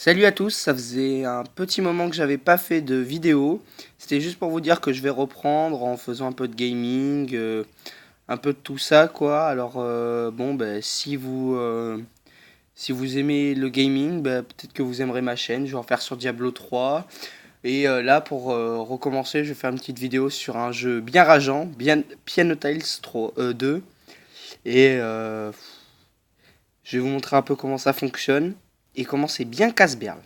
Salut à tous, ça faisait un petit moment que j'avais pas fait de vidéo. C'était juste pour vous dire que je vais reprendre en faisant un peu de gaming, un peu de tout ça quoi. Alors si vous aimez le gaming, peut-être que vous aimerez ma chaîne. Je vais en faire sur Diablo 3. Et là pour recommencer, je vais faire une petite vidéo sur un jeu bien rageant, bien Piano Tiles 2. Et je vais vous montrer un peu comment ça fonctionne et comment c'est bien casse-berle.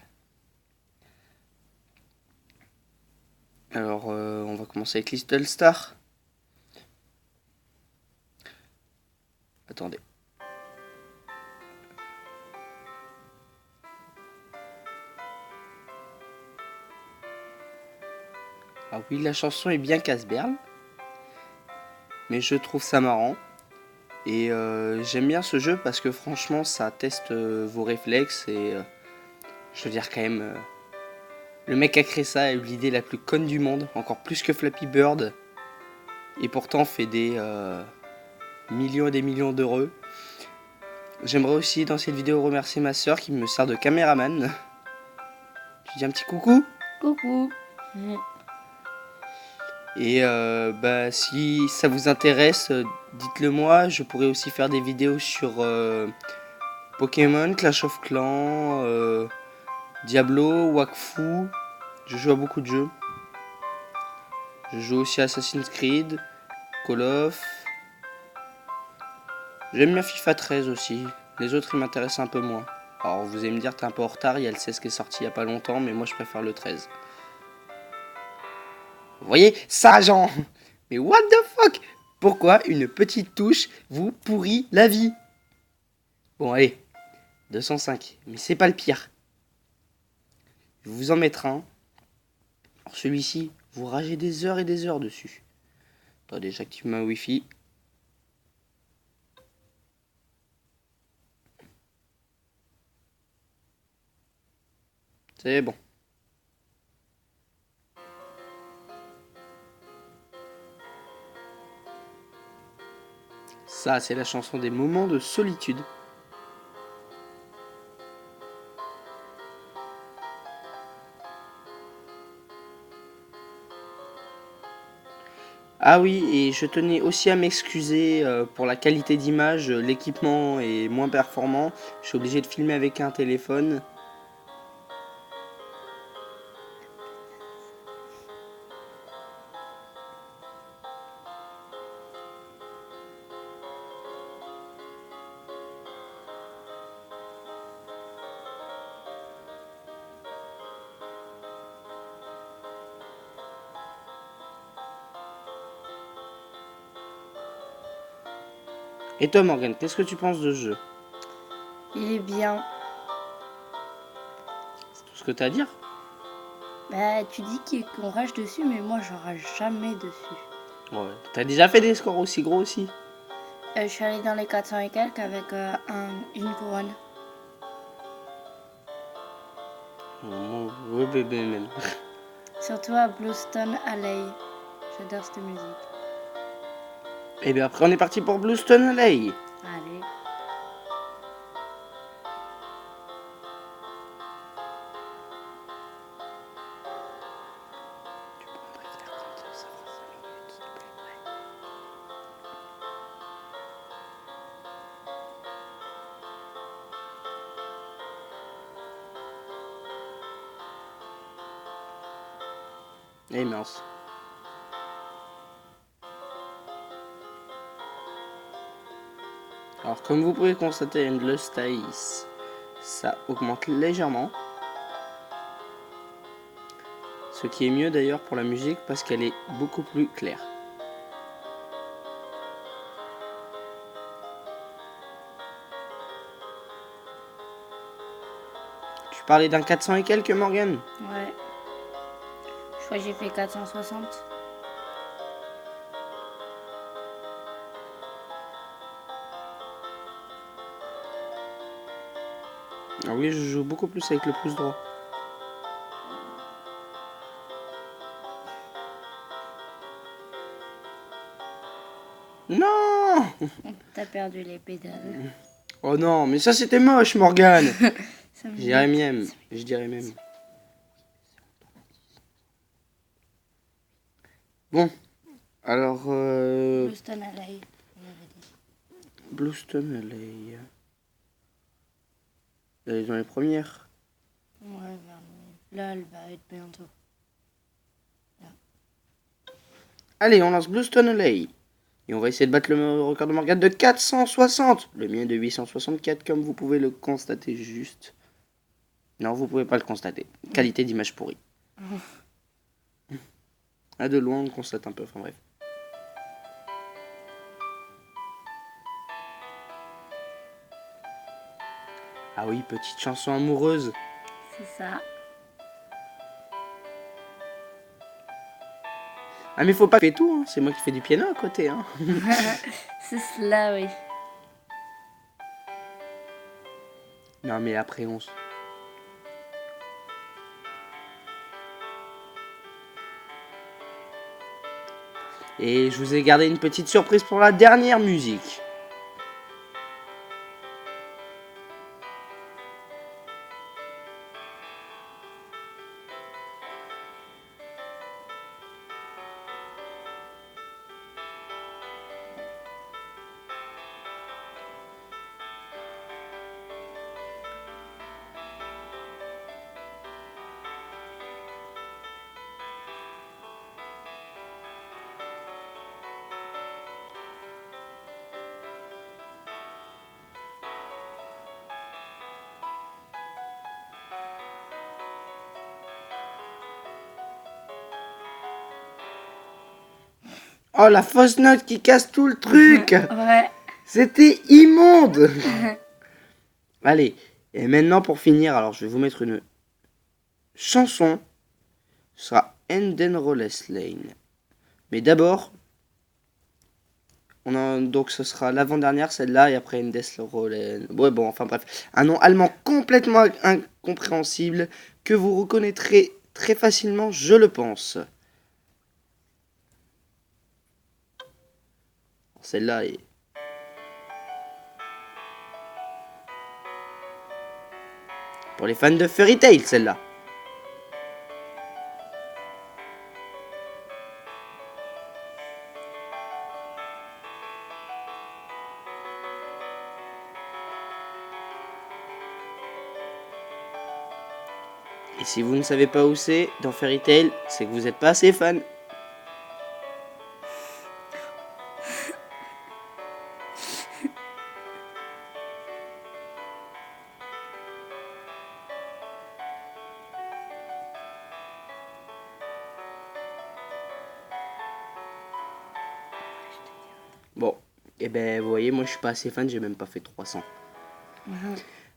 Alors, on va commencer avec Little Star. Attendez. Ah oui, la chanson est bien casse-berle, mais je trouve ça marrant. Et j'aime bien ce jeu parce que franchement, ça teste vos réflexes. Et je veux dire, quand même, le mec qui a créé ça a eu l'idée la plus conne du monde, encore plus que Flappy Bird. Et pourtant, fait des millions et des millions d'euros. J'aimerais aussi dans cette vidéo remercier ma soeur qui me sert de caméraman. Tu dis un petit coucou? Coucou. Et si ça vous intéresse, dites-le moi. Je pourrais aussi faire des vidéos sur Pokémon, Clash of Clans, Diablo, Wakfu. Je joue à beaucoup de jeux. Je joue aussi à Assassin's Creed, Call of. J'aime bien FIFA 13 aussi. Les autres ils m'intéressent un peu moins. Alors vous allez me dire t'es un peu en retard, il y a le 16 qui est sorti il y a pas longtemps, mais moi je préfère le 13. Vous voyez, ça Jean. Mais what the fuck? Pourquoi une petite touche vous pourrit la vie? Bon allez, 205, mais c'est pas le pire. Je vais vous en mettre un. Alors celui-ci, vous ragez des heures et des heures dessus. Attendez, j'active ma Wi-Fi. C'est bon. Ça, c'est la chanson des moments de solitude. Ah oui, et je tenais aussi à m'excuser pour la qualité d'image. L'équipement est moins performant. Je suis obligé de filmer avec un téléphone. Et toi Morgan, qu'est-ce que tu penses de ce jeu? Il est bien. C'est tout ce que t'as à dire? Bah, tu dis qu'on rage dessus, mais moi, j'en rage jamais dessus. Ouais. T'as déjà fait des scores aussi gros aussi? Je suis allée dans les 400 et quelques avec une couronne. Ouais, bébé même. Surtout à Bluestone Alley. J'adore cette musique. Et bien après on est parti pour Bluestone Alley. Allez. Eh mince. Alors comme vous pouvez constater, Endless Ties, ça augmente légèrement. Ce qui est mieux d'ailleurs pour la musique parce qu'elle est beaucoup plus claire. Tu parlais d'un 400 et quelques Morgan? Ouais. Je crois que j'ai fait 460. Ah oui, je joue beaucoup plus avec le pouce droit. Non! T'as perdu les pédales. Oh non, mais ça c'était moche Morgan! Ça me Je dirais dit- même. Je dirais même. Bon, alors Boston LA, on avait dit. Bluestone, elle est dans les premières. Ouais, là, elle va être bientôt. Allez, on lance Bluestone LA. Et on va essayer de battre le record de Morgane de 460. Le mien est de 864, comme vous pouvez le constater juste. Non, vous pouvez pas le constater. Qualité d'image pourrie. À de loin, on constate un peu. Enfin bref. Ah oui, petite chanson amoureuse. C'est ça. Ah mais faut pas faire tout, hein. C'est moi qui fais du piano à côté. Hein. C'est cela, oui. Non mais après on... Et je vous ai gardé une petite surprise pour la dernière musique. Oh la fausse note qui casse tout le truc. Ouais. C'était immonde. Allez, et maintenant pour finir, alors je vais vous mettre une chanson. Ce sera Enden Rolles Lane. Mais d'abord, donc ce sera l'avant-dernière, celle-là, et après Endes Rollen. Ouais, bon, enfin bref. Un nom allemand complètement incompréhensible que vous reconnaîtrez très facilement, je le pense. Celle-là est... Pour les fans de Fairy Tail, celle-là. Et si vous ne savez pas où c'est dans Fairy Tail, c'est que vous n'êtes pas assez fan. Bon, et ben vous voyez, moi je suis pas assez fan, j'ai même pas fait 300.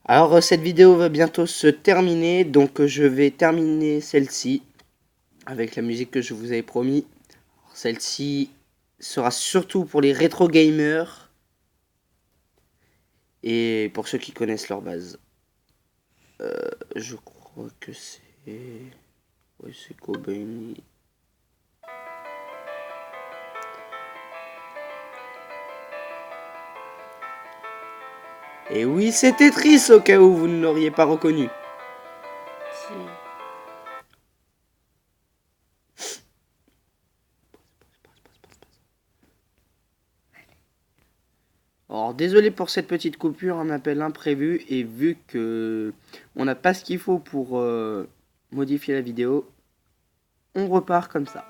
Alors cette vidéo va bientôt se terminer, donc je vais terminer celle-ci avec la musique que je vous avais promis. Celle-ci sera surtout pour les rétro gamers et pour ceux qui connaissent leur base. Je crois que c'est... Ouais, c'est Cobain. Et oui, c'est Tetris au cas où vous ne l'auriez pas reconnu. Si. Alors désolé pour cette petite coupure, un appel imprévu, et vu que on n'a pas ce qu'il faut pour modifier la vidéo, on repart comme ça.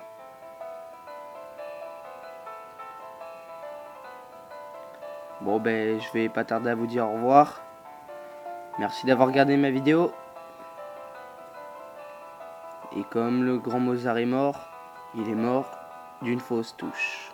Bon ben je vais pas tarder à vous dire au revoir. Merci d'avoir regardé ma vidéo. Et comme le grand Mozart est mort, il est mort d'une fausse touche.